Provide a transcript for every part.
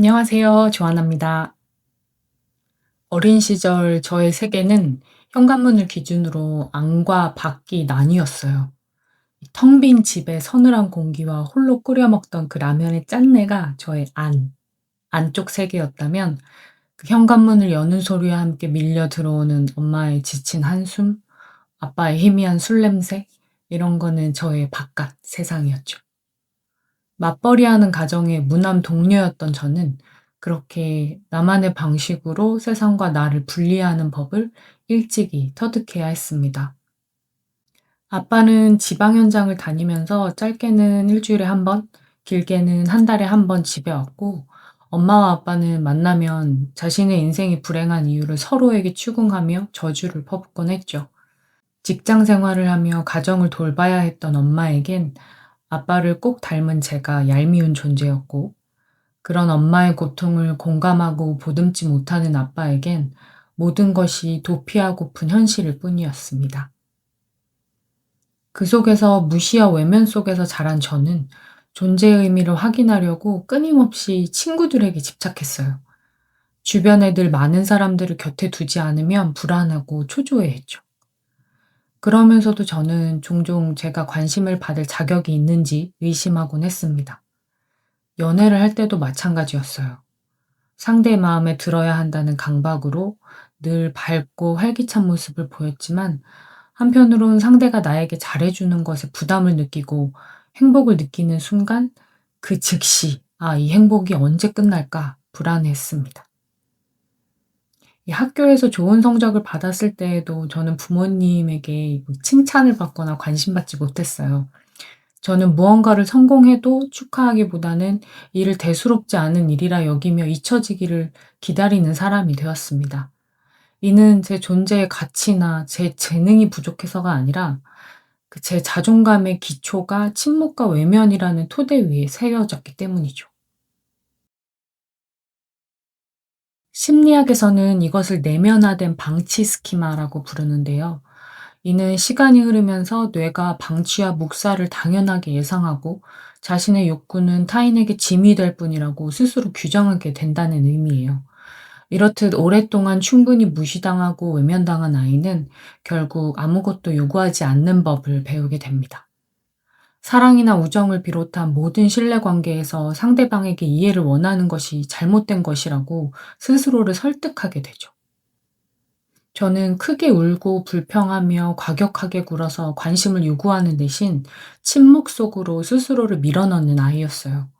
안녕하세요. 조아나입니다. 어린 시절 저의 세계는 현관문을 기준으로 안과 밖이 나뉘었어요. 텅 빈 집의 서늘한 공기와 홀로 끓여 먹던 그 라면의 짠내가 저의 안쪽 세계였다면, 그 현관문을 여는 소리와 함께 밀려 들어오는 엄마의 지친 한숨, 아빠의 희미한 술 냄새, 이런 거는 저의 바깥 세상이었죠. 맞벌이하는 가정의 무남 동료였던 저는 그렇게 나만의 방식으로 세상과 나를 분리하는 법을 일찍이 터득해야 했습니다. 아빠는 지방 현장을 다니면서 짧게는 일주일에 한 번, 길게는 한 달에 한 번 집에 왔고, 엄마와 아빠는 만나면 자신의 인생이 불행한 이유를 서로에게 추궁하며 저주를 퍼붓곤 했죠. 직장 생활을 하며 가정을 돌봐야 했던 엄마에겐 아빠를 꼭 닮은 제가 얄미운 존재였고, 그런 엄마의 고통을 공감하고 보듬지 못하는 아빠에겐 모든 것이 도피하고픈 현실일 뿐이었습니다. 그 속에서 무시와 외면 속에서 자란 저는 존재의 의미를 확인하려고 끊임없이 친구들에게 집착했어요. 주변에 늘 많은 사람들을 곁에 두지 않으면 불안하고 초조해했죠. 그러면서도 저는 종종 제가 관심을 받을 자격이 있는지 의심하곤 했습니다. 연애를 할 때도 마찬가지였어요. 상대의 마음에 들어야 한다는 강박으로 늘 밝고 활기찬 모습을 보였지만, 한편으론 상대가 나에게 잘해주는 것에 부담을 느끼고 행복을 느끼는 순간, 그 즉시 이 행복이 언제 끝날까 불안해했습니다. 이 학교에서 좋은 성적을 받았을 때에도 저는 부모님에게 칭찬을 받거나 관심받지 못했어요. 저는 무언가를 성공해도 축하하기보다는 이를 대수롭지 않은 일이라 여기며 잊혀지기를 기다리는 사람이 되었습니다. 이는 제 존재의 가치나 제 재능이 부족해서가 아니라, 제 자존감의 기초가 침묵과 외면이라는 토대 위에 세워졌기 때문이죠. 심리학에서는 이것을 내면화된 방치 스키마라고 부르는데요. 이는 시간이 흐르면서 뇌가 방치와 묵살을 당연하게 예상하고, 자신의 욕구는 타인에게 짐이 될 뿐이라고 스스로 규정하게 된다는 의미예요. 이렇듯 오랫동안 충분히 무시당하고 외면당한 아이는 결국 아무것도 요구하지 않는 법을 배우게 됩니다. 사랑이나 우정을 비롯한 모든 신뢰 관계에서 상대방에게 이해를 원하는 것이 잘못된 것이라고 스스로를 설득하게 되죠. 저는 크게 울고 불평하며 과격하게 굴어서 관심을 요구하는 대신 침묵 속으로 스스로를 밀어넣는 아이였어요.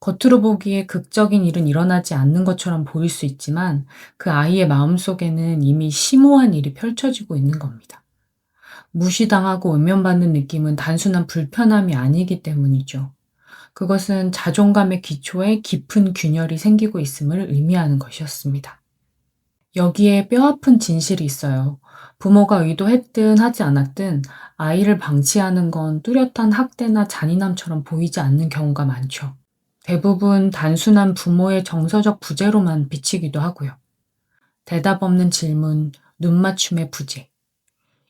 겉으로 보기에 극적인 일은 일어나지 않는 것처럼 보일 수 있지만, 그 아이의 마음속에는 이미 심오한 일이 펼쳐지고 있는 겁니다. 무시당하고 외면받는 느낌은 단순한 불편함이 아니기 때문이죠. 그것은 자존감의 기초에 깊은 균열이 생기고 있음을 의미하는 것이었습니다. 여기에 뼈아픈 진실이 있어요. 부모가 의도했든 하지 않았든 아이를 방치하는 건 뚜렷한 학대나 잔인함처럼 보이지 않는 경우가 많죠. 대부분 단순한 부모의 정서적 부재로만 비치기도 하고요. 대답 없는 질문, 눈맞춤의 부재,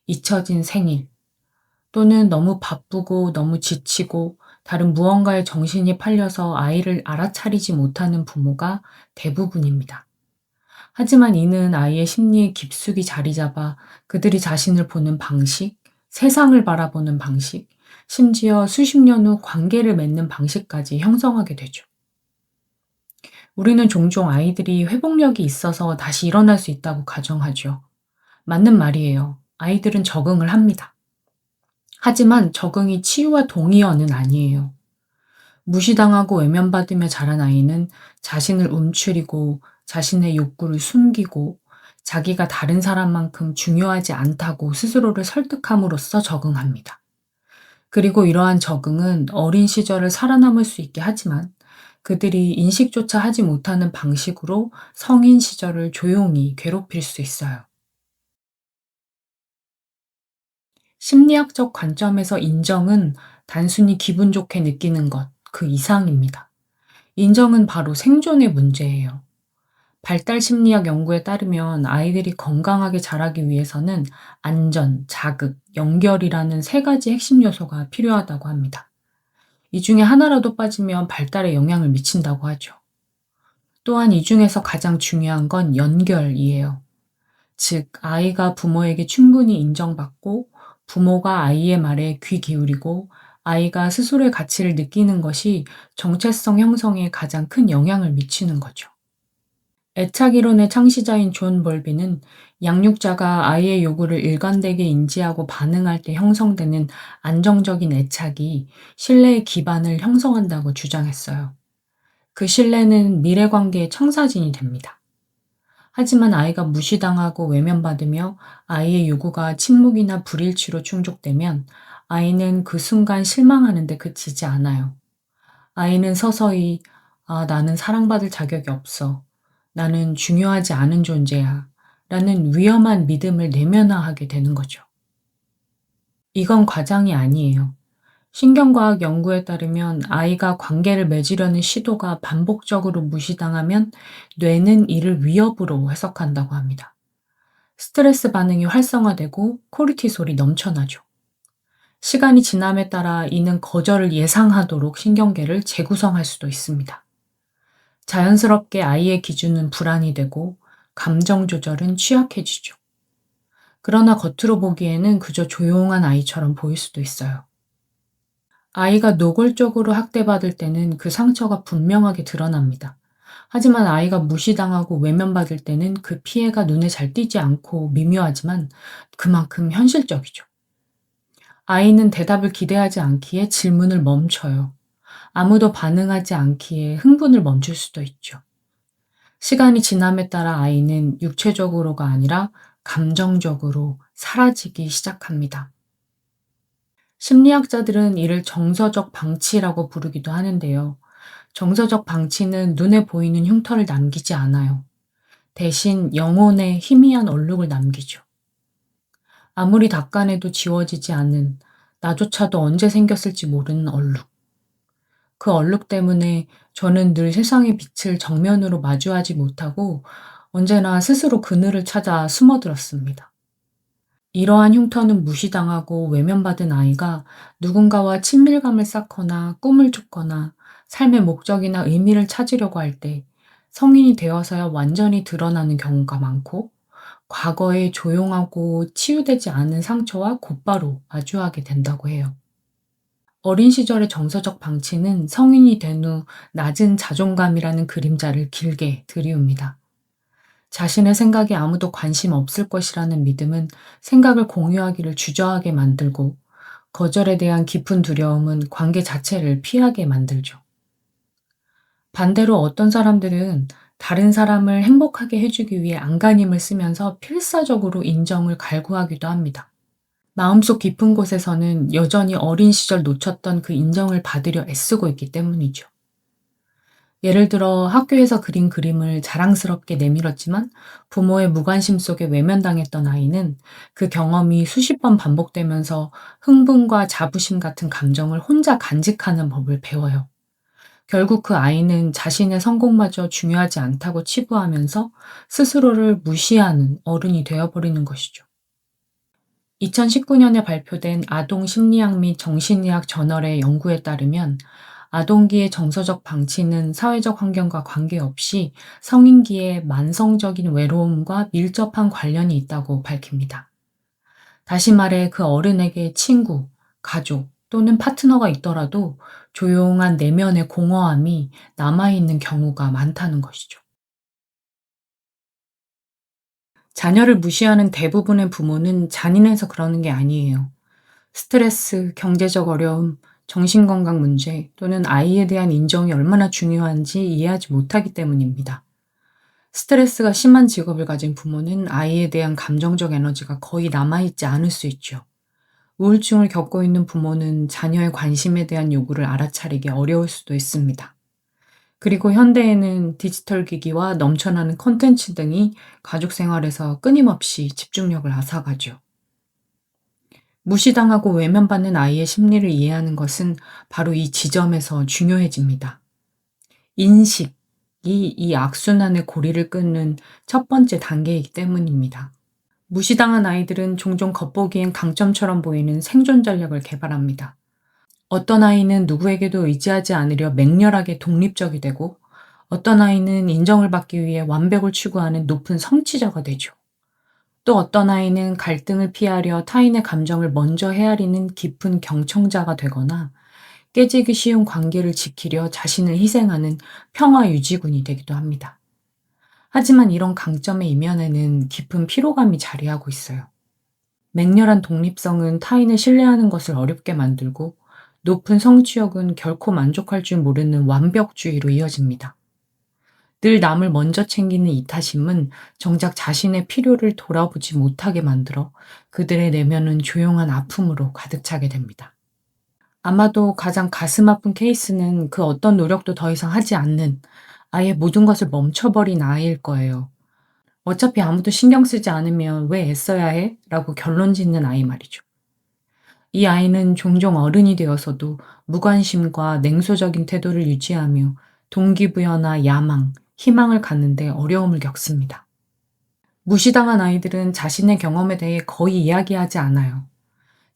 잊혀진 생일, 또는 너무 바쁘고 너무 지치고 다른 무언가에 정신이 팔려서 아이를 알아차리지 못하는 부모가 대부분입니다. 하지만 이는 아이의 심리에 깊숙이 자리 잡아 그들이 자신을 보는 방식, 세상을 바라보는 방식, 심지어 수십 년 후 관계를 맺는 방식까지 형성하게 되죠. 우리는 종종 아이들이 회복력이 있어서 다시 일어날 수 있다고 가정하죠. 맞는 말이에요. 아이들은 적응을 합니다. 하지만 적응이 치유와 동의어는 아니에요. 무시당하고 외면받으며 자란 아이는 자신을 움츠리고 자신의 욕구를 숨기고 자기가 다른 사람만큼 중요하지 않다고 스스로를 설득함으로써 적응합니다. 그리고 이러한 적응은 어린 시절을 살아남을 수 있게 하지만, 그들이 인식조차 하지 못하는 방식으로 성인 시절을 조용히 괴롭힐 수 있어요. 심리학적 관점에서 인정은 단순히 기분 좋게 느끼는 것, 그 이상입니다. 인정은 바로 생존의 문제예요. 발달 심리학 연구에 따르면 아이들이 건강하게 자라기 위해서는 안전, 자극, 연결이라는 세 가지 핵심 요소가 필요하다고 합니다. 이 중에 하나라도 빠지면 발달에 영향을 미친다고 하죠. 또한 이 중에서 가장 중요한 건 연결이에요. 즉, 아이가 부모에게 충분히 인정받고 부모가 아이의 말에 귀 기울이고 아이가 스스로의 가치를 느끼는 것이 정체성 형성에 가장 큰 영향을 미치는 거죠. 애착 이론의 창시자인 존 벌비는 양육자가 아이의 요구를 일관되게 인지하고 반응할 때 형성되는 안정적인 애착이 신뢰의 기반을 형성한다고 주장했어요. 그 신뢰는 미래 관계의 청사진이 됩니다. 하지만 아이가 무시당하고 외면받으며 아이의 요구가 침묵이나 불일치로 충족되면 아이는 그 순간 실망하는데 그치지 않아요. 아이는 서서히 나는 사랑받을 자격이 없어. 나는 중요하지 않은 존재야. 라는 위험한 믿음을 내면화하게 되는 거죠. 이건 과장이 아니에요. 신경과학 연구에 따르면 아이가 관계를 맺으려는 시도가 반복적으로 무시당하면 뇌는 이를 위협으로 해석한다고 합니다. 스트레스 반응이 활성화되고 코르티솔이 넘쳐나죠. 시간이 지남에 따라 이는 거절을 예상하도록 신경계를 재구성할 수도 있습니다. 자연스럽게 아이의 기준은 불안이 되고 감정 조절은 취약해지죠. 그러나 겉으로 보기에는 그저 조용한 아이처럼 보일 수도 있어요. 아이가 노골적으로 학대받을 때는 그 상처가 분명하게 드러납니다. 하지만 아이가 무시당하고 외면받을 때는 그 피해가 눈에 잘 띄지 않고 미묘하지만 그만큼 현실적이죠. 아이는 대답을 기대하지 않기에 질문을 멈춰요. 아무도 반응하지 않기에 흥분을 멈출 수도 있죠. 시간이 지남에 따라 아이는 육체적으로가 아니라 감정적으로 사라지기 시작합니다. 심리학자들은 이를 정서적 방치라고 부르기도 하는데요. 정서적 방치는 눈에 보이는 흉터를 남기지 않아요. 대신 영혼에 희미한 얼룩을 남기죠. 아무리 닦아내도 지워지지 않는, 나조차도 언제 생겼을지 모르는 얼룩. 그 얼룩 때문에 저는 늘 세상의 빛을 정면으로 마주하지 못하고 언제나 스스로 그늘을 찾아 숨어들었습니다. 이러한 흉터는 무시당하고 외면받은 아이가 누군가와 친밀감을 쌓거나 꿈을 쫓거나 삶의 목적이나 의미를 찾으려고 할 때 성인이 되어서야 완전히 드러나는 경우가 많고 과거에 조용하고 치유되지 않은 상처와 곧바로 마주하게 된다고 해요. 어린 시절의 정서적 방치는 성인이 된 후 낮은 자존감이라는 그림자를 길게 들이웁니다. 자신의 생각에 아무도 관심 없을 것이라는 믿음은 생각을 공유하기를 주저하게 만들고 거절에 대한 깊은 두려움은 관계 자체를 피하게 만들죠. 반대로 어떤 사람들은 다른 사람을 행복하게 해주기 위해 안간힘을 쓰면서 필사적으로 인정을 갈구하기도 합니다. 마음속 깊은 곳에서는 여전히 어린 시절 놓쳤던 그 인정을 받으려 애쓰고 있기 때문이죠. 예를 들어 학교에서 그린 그림을 자랑스럽게 내밀었지만 부모의 무관심 속에 외면당했던 아이는 그 경험이 수십 번 반복되면서 흥분과 자부심 같은 감정을 혼자 간직하는 법을 배워요. 결국 그 아이는 자신의 성공마저 중요하지 않다고 치부하면서 스스로를 무시하는 어른이 되어버리는 것이죠. 2019년에 발표된 아동 심리학 및 정신의학 저널의 연구에 따르면 아동기의 정서적 방치는 사회적 환경과 관계없이 성인기의 만성적인 외로움과 밀접한 관련이 있다고 밝힙니다. 다시 말해 그 어른에게 친구, 가족 또는 파트너가 있더라도 조용한 내면의 공허함이 남아있는 경우가 많다는 것이죠. 자녀를 무시하는 대부분의 부모는 잔인해서 그러는 게 아니에요. 스트레스, 경제적 어려움, 정신건강 문제 또는 아이에 대한 인정이 얼마나 중요한지 이해하지 못하기 때문입니다. 스트레스가 심한 직업을 가진 부모는 아이에 대한 감정적 에너지가 거의 남아있지 않을 수 있죠. 우울증을 겪고 있는 부모는 자녀의 관심에 대한 요구를 알아차리기 어려울 수도 있습니다. 그리고 현대에는 디지털 기기와 넘쳐나는 콘텐츠 등이 가족 생활에서 끊임없이 집중력을 앗아가죠. 무시당하고 외면받는 아이의 심리를 이해하는 것은 바로 이 지점에서 중요해집니다. 인식이 이 악순환의 고리를 끊는 첫 번째 단계이기 때문입니다. 무시당한 아이들은 종종 겉보기엔 강점처럼 보이는 생존 전략을 개발합니다. 어떤 아이는 누구에게도 의지하지 않으려 맹렬하게 독립적이 되고 어떤 아이는 인정을 받기 위해 완벽을 추구하는 높은 성취자가 되죠. 또 어떤 아이는 갈등을 피하려 타인의 감정을 먼저 헤아리는 깊은 경청자가 되거나 깨지기 쉬운 관계를 지키려 자신을 희생하는 평화 유지군이 되기도 합니다. 하지만 이런 강점의 이면에는 깊은 피로감이 자리하고 있어요. 맹렬한 독립성은 타인을 신뢰하는 것을 어렵게 만들고 높은 성취욕은 결코 만족할 줄 모르는 완벽주의로 이어집니다. 늘 남을 먼저 챙기는 이타심은 정작 자신의 필요를 돌아보지 못하게 만들어 그들의 내면은 조용한 아픔으로 가득 차게 됩니다. 아마도 가장 가슴 아픈 케이스는 그 어떤 노력도 더 이상 하지 않는, 아예 모든 것을 멈춰버린 아이일 거예요. 어차피 아무도 신경 쓰지 않으면 왜 애써야 해? 라고 결론 짓는 아이 말이죠. 이 아이는 종종 어른이 되어서도 무관심과 냉소적인 태도를 유지하며 동기부여나 야망, 희망을 갖는데 어려움을 겪습니다. 무시당한 아이들은 자신의 경험에 대해 거의 이야기하지 않아요.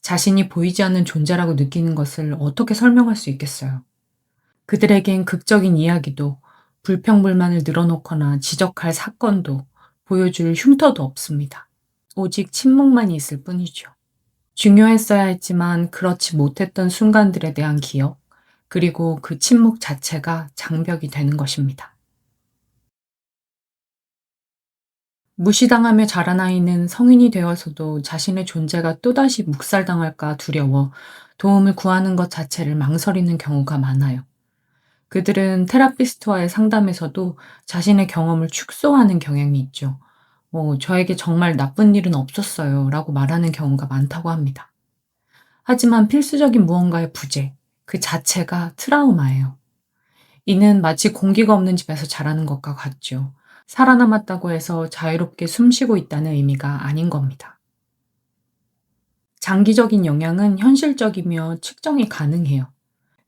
자신이 보이지 않는 존재라고 느끼는 것을 어떻게 설명할 수 있겠어요? 그들에겐 극적인 이야기도, 불평불만을 늘어놓거나 지적할 사건도, 보여줄 흉터도 없습니다. 오직 침묵만 있을 뿐이죠. 중요했어야 했지만 그렇지 못했던 순간들에 대한 기억, 그리고 그 침묵 자체가 장벽이 되는 것입니다. 무시당하며 자란 아이는 성인이 되어서도 자신의 존재가 또다시 묵살당할까 두려워 도움을 구하는 것 자체를 망설이는 경우가 많아요. 그들은 테라피스트와의 상담에서도 자신의 경험을 축소하는 경향이 있죠. 저에게 정말 나쁜 일은 없었어요 라고 말하는 경우가 많다고 합니다. 하지만 필수적인 무언가의 부재, 그 자체가 트라우마예요. 이는 마치 공기가 없는 집에서 자라는 것과 같죠. 살아남았다고 해서 자유롭게 숨쉬고 있다는 의미가 아닌 겁니다. 장기적인 영향은 현실적이며 측정이 가능해요.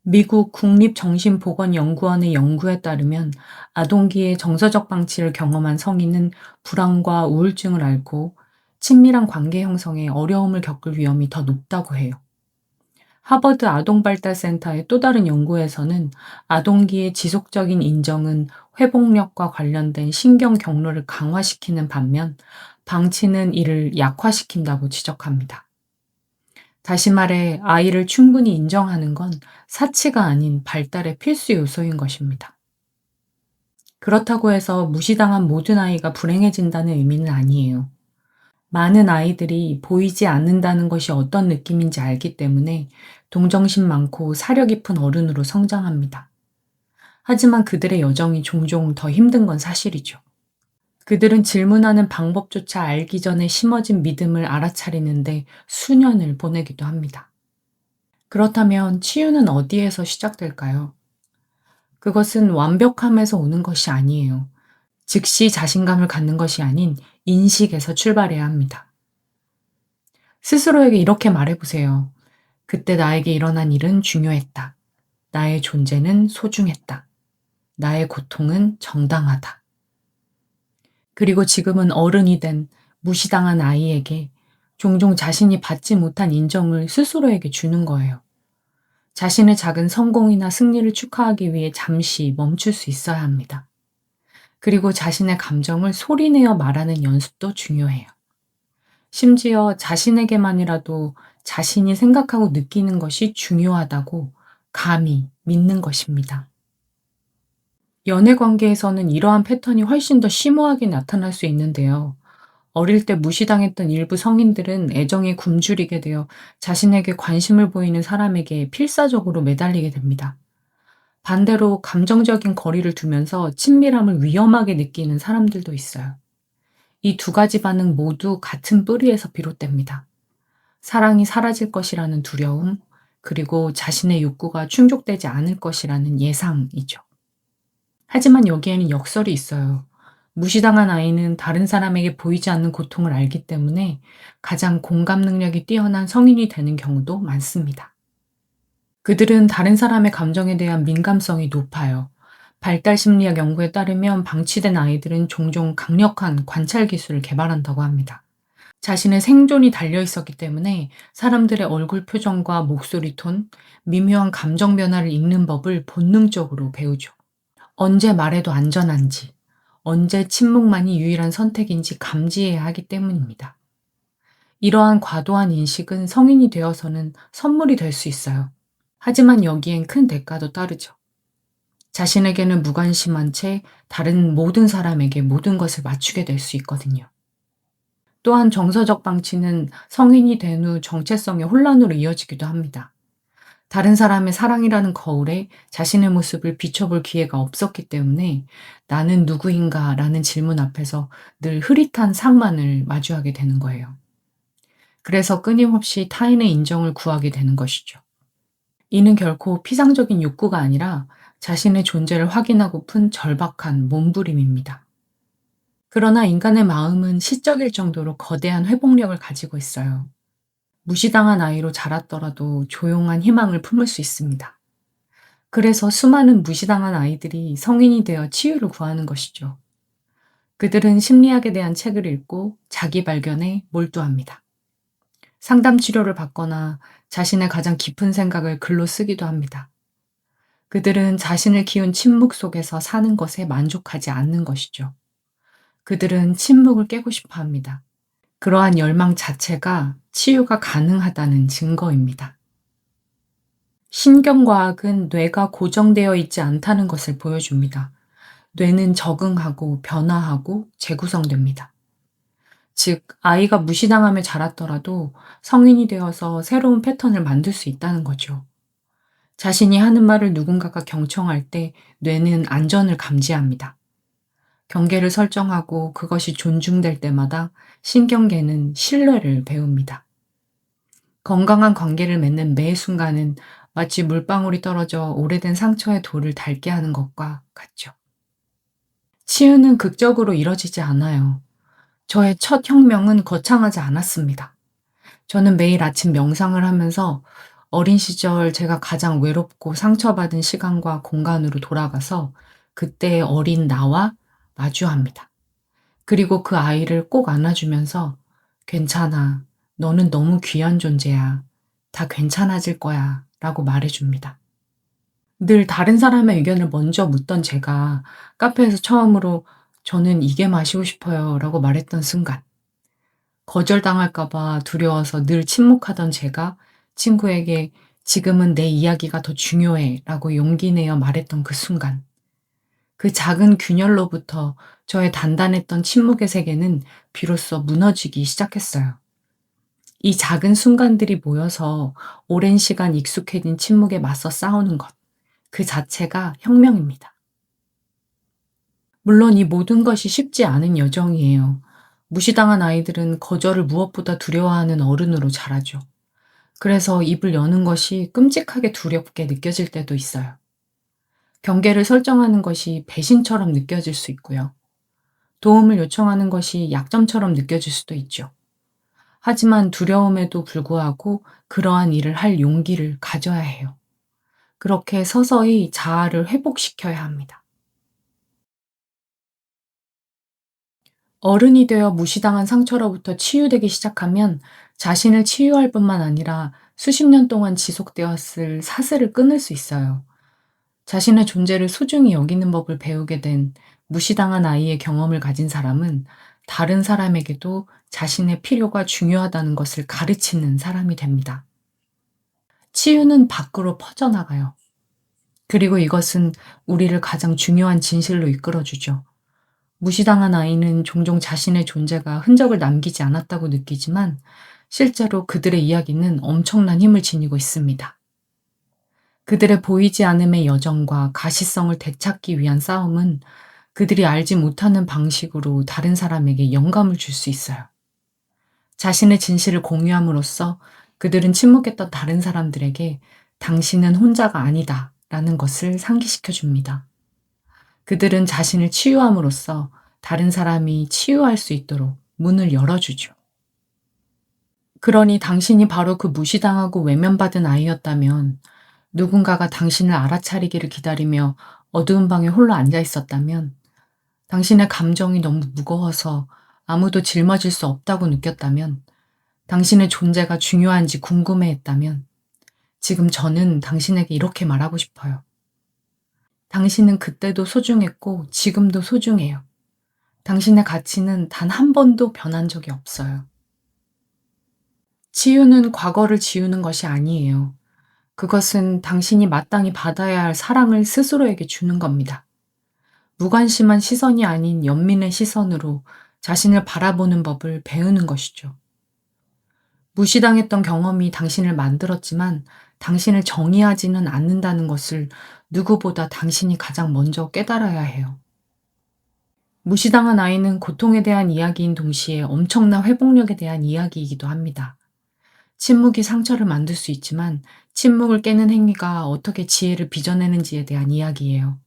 미국 국립정신보건연구원의 연구에 따르면 아동기의 정서적 방치를 경험한 성인은 불안과 우울증을 앓고 친밀한 관계 형성에 어려움을 겪을 위험이 더 높다고 해요. 하버드 아동발달센터의 또 다른 연구에서는 아동기의 지속적인 인정은 회복력과 관련된 신경 경로를 강화시키는 반면 방치는 이를 약화시킨다고 지적합니다. 다시 말해 아이를 충분히 인정하는 건 사치가 아닌 발달의 필수 요소인 것입니다. 그렇다고 해서 무시당한 모든 아이가 불행해진다는 의미는 아니에요. 많은 아이들이 보이지 않는다는 것이 어떤 느낌인지 알기 때문에 동정심 많고 사려 깊은 어른으로 성장합니다. 하지만 그들의 여정이 종종 더 힘든 건 사실이죠. 그들은 질문하는 방법조차 알기 전에 심어진 믿음을 알아차리는데 수년을 보내기도 합니다. 그렇다면 치유는 어디에서 시작될까요? 그것은 완벽함에서 오는 것이 아니에요. 즉시 자신감을 갖는 것이 아닌 인식에서 출발해야 합니다. 스스로에게 이렇게 말해보세요. 그때 나에게 일어난 일은 중요했다. 나의 존재는 소중했다. 나의 고통은 정당하다. 그리고 지금은 어른이 된 무시당한 아이에게 종종 자신이 받지 못한 인정을 스스로에게 주는 거예요. 자신의 작은 성공이나 승리를 축하하기 위해 잠시 멈출 수 있어야 합니다. 그리고 자신의 감정을 소리내어 말하는 연습도 중요해요. 심지어 자신에게만이라도 자신이 생각하고 느끼는 것이 중요하다고 감히 믿는 것입니다. 연애 관계에서는 이러한 패턴이 훨씬 더 심오하게 나타날 수 있는데요. 어릴 때 무시당했던 일부 성인들은 애정에 굶주리게 되어 자신에게 관심을 보이는 사람에게 필사적으로 매달리게 됩니다. 반대로 감정적인 거리를 두면서 친밀함을 위험하게 느끼는 사람들도 있어요. 이 두 가지 반응 모두 같은 뿌리에서 비롯됩니다. 사랑이 사라질 것이라는 두려움, 그리고 자신의 욕구가 충족되지 않을 것이라는 예상이죠. 하지만 여기에는 역설이 있어요. 무시당한 아이는 다른 사람에게 보이지 않는 고통을 알기 때문에 가장 공감 능력이 뛰어난 성인이 되는 경우도 많습니다. 그들은 다른 사람의 감정에 대한 민감성이 높아요. 발달 심리학 연구에 따르면 방치된 아이들은 종종 강력한 관찰 기술을 개발한다고 합니다. 자신의 생존이 달려 있었기 때문에 사람들의 얼굴 표정과 목소리 톤, 미묘한 감정 변화를 읽는 법을 본능적으로 배우죠. 언제 말해도 안전한지, 언제 침묵만이 유일한 선택인지 감지해야 하기 때문입니다. 이러한 과도한 인식은 성인이 되어서는 선물이 될 수 있어요. 하지만 여기엔 큰 대가도 따르죠. 자신에게는 무관심한 채 다른 모든 사람에게 모든 것을 맞추게 될 수 있거든요. 또한 정서적 방치는 성인이 된 후 정체성의 혼란으로 이어지기도 합니다. 다른 사람의 사랑이라는 거울에 자신의 모습을 비춰볼 기회가 없었기 때문에 나는 누구인가 라는 질문 앞에서 늘 흐릿한 상만을 마주하게 되는 거예요. 그래서 끊임없이 타인의 인정을 구하게 되는 것이죠. 이는 결코 피상적인 욕구가 아니라 자신의 존재를 확인하고픈 절박한 몸부림입니다. 그러나 인간의 마음은 시적일 정도로 거대한 회복력을 가지고 있어요. 무시당한 아이로 자랐더라도 조용한 희망을 품을 수 있습니다. 그래서 수많은 무시당한 아이들이 성인이 되어 치유를 구하는 것이죠. 그들은 심리학에 대한 책을 읽고 자기 발견에 몰두합니다. 상담 치료를 받거나 자신의 가장 깊은 생각을 글로 쓰기도 합니다. 그들은 자신을 키운 침묵 속에서 사는 것에 만족하지 않는 것이죠. 그들은 침묵을 깨고 싶어 합니다. 그러한 열망 자체가 치유가 가능하다는 증거입니다. 신경과학은 뇌가 고정되어 있지 않다는 것을 보여줍니다. 뇌는 적응하고 변화하고 재구성됩니다. 즉, 아이가 무시당하며 자랐더라도 성인이 되어서 새로운 패턴을 만들 수 있다는 거죠. 자신이 하는 말을 누군가가 경청할 때 뇌는 안전을 감지합니다. 경계를 설정하고 그것이 존중될 때마다 신경계는 신뢰를 배웁니다. 건강한 관계를 맺는 매 순간은 마치 물방울이 떨어져 오래된 상처의 돌을 닳게 하는 것과 같죠. 치유는 극적으로 이뤄지지 않아요. 저의 첫 혁명은 거창하지 않았습니다. 저는 매일 아침 명상을 하면서 어린 시절 제가 가장 외롭고 상처받은 시간과 공간으로 돌아가서 그때의 어린 나와 마주합니다. 그리고 그 아이를 꼭 안아주면서 괜찮아. 너는 너무 귀한 존재야. 다 괜찮아질 거야. 라고 말해줍니다. 늘 다른 사람의 의견을 먼저 묻던 제가 카페에서 처음으로 저는 이게 마시고 싶어요. 라고 말했던 순간. 거절당할까봐 두려워서 늘 침묵하던 제가 친구에게 지금은 내 이야기가 더 중요해. 라고 용기 내어 말했던 그 순간. 그 작은 균열로부터 저의 단단했던 침묵의 세계는 비로소 무너지기 시작했어요. 이 작은 순간들이 모여서 오랜 시간 익숙해진 침묵에 맞서 싸우는 것, 그 자체가 혁명입니다. 물론 이 모든 것이 쉽지 않은 여정이에요. 무시당한 아이들은 거절을 무엇보다 두려워하는 어른으로 자라죠. 그래서 입을 여는 것이 끔찍하게 두렵게 느껴질 때도 있어요. 경계를 설정하는 것이 배신처럼 느껴질 수 있고요. 도움을 요청하는 것이 약점처럼 느껴질 수도 있죠. 하지만 두려움에도 불구하고 그러한 일을 할 용기를 가져야 해요. 그렇게 서서히 자아를 회복시켜야 합니다. 어른이 되어 무시당한 상처로부터 치유되기 시작하면 자신을 치유할 뿐만 아니라 수십 년 동안 지속되었을 사슬을 끊을 수 있어요. 자신의 존재를 소중히 여기는 법을 배우게 된 무시당한 아이의 경험을 가진 사람은 다른 사람에게도 자신의 필요가 중요하다는 것을 가르치는 사람이 됩니다. 치유는 밖으로 퍼져나가요. 그리고 이것은 우리를 가장 중요한 진실로 이끌어주죠. 무시당한 아이는 종종 자신의 존재가 흔적을 남기지 않았다고 느끼지만 실제로 그들의 이야기는 엄청난 힘을 지니고 있습니다. 그들의 보이지 않음의 여정과 가시성을 되찾기 위한 싸움은 그들이 알지 못하는 방식으로 다른 사람에게 영감을 줄 수 있어요. 자신의 진실을 공유함으로써 그들은 침묵했던 다른 사람들에게 당신은 혼자가 아니다 라는 것을 상기시켜 줍니다. 그들은 자신을 치유함으로써 다른 사람이 치유할 수 있도록 문을 열어주죠. 그러니 당신이 바로 그 무시당하고 외면받은 아이였다면, 누군가가 당신을 알아차리기를 기다리며 어두운 방에 홀로 앉아 있었다면, 당신의 감정이 너무 무거워서 아무도 짊어질 수 없다고 느꼈다면, 당신의 존재가 중요한지 궁금해했다면, 지금 저는 당신에게 이렇게 말하고 싶어요. 당신은 그때도 소중했고 지금도 소중해요. 당신의 가치는 단 한 번도 변한 적이 없어요. 치유는 과거를 지우는 것이 아니에요. 그것은 당신이 마땅히 받아야 할 사랑을 스스로에게 주는 겁니다. 무관심한 시선이 아닌 연민의 시선으로 자신을 바라보는 법을 배우는 것이죠. 무시당했던 경험이 당신을 만들었지만 당신을 정의하지는 않는다는 것을 누구보다 당신이 가장 먼저 깨달아야 해요. 무시당한 아이는 고통에 대한 이야기인 동시에 엄청난 회복력에 대한 이야기이기도 합니다. 침묵이 상처를 만들 수 있지만 침묵을 깨는 행위가 어떻게 지혜를 빚어내는지에 대한 이야기예요.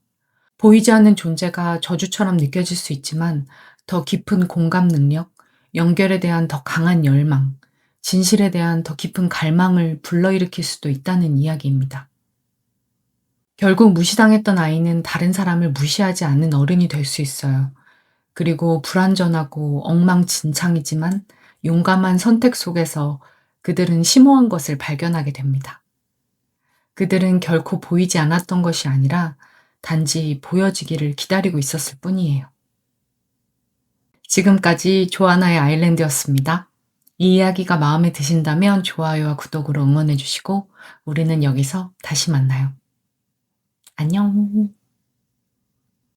보이지 않는 존재가 저주처럼 느껴질 수 있지만 더 깊은 공감 능력, 연결에 대한 더 강한 열망, 진실에 대한 더 깊은 갈망을 불러일으킬 수도 있다는 이야기입니다. 결국 무시당했던 아이는 다른 사람을 무시하지 않는 어른이 될 수 있어요. 그리고 불완전하고 엉망진창이지만 용감한 선택 속에서 그들은 심오한 것을 발견하게 됩니다. 그들은 결코 보이지 않았던 것이 아니라 단지 보여지기를 기다리고 있었을 뿐이에요. 지금까지 조아나의 아일랜드였습니다. 이 이야기가 마음에 드신다면 좋아요와 구독으로 응원해 주시고 우리는 여기서 다시 만나요. 안녕.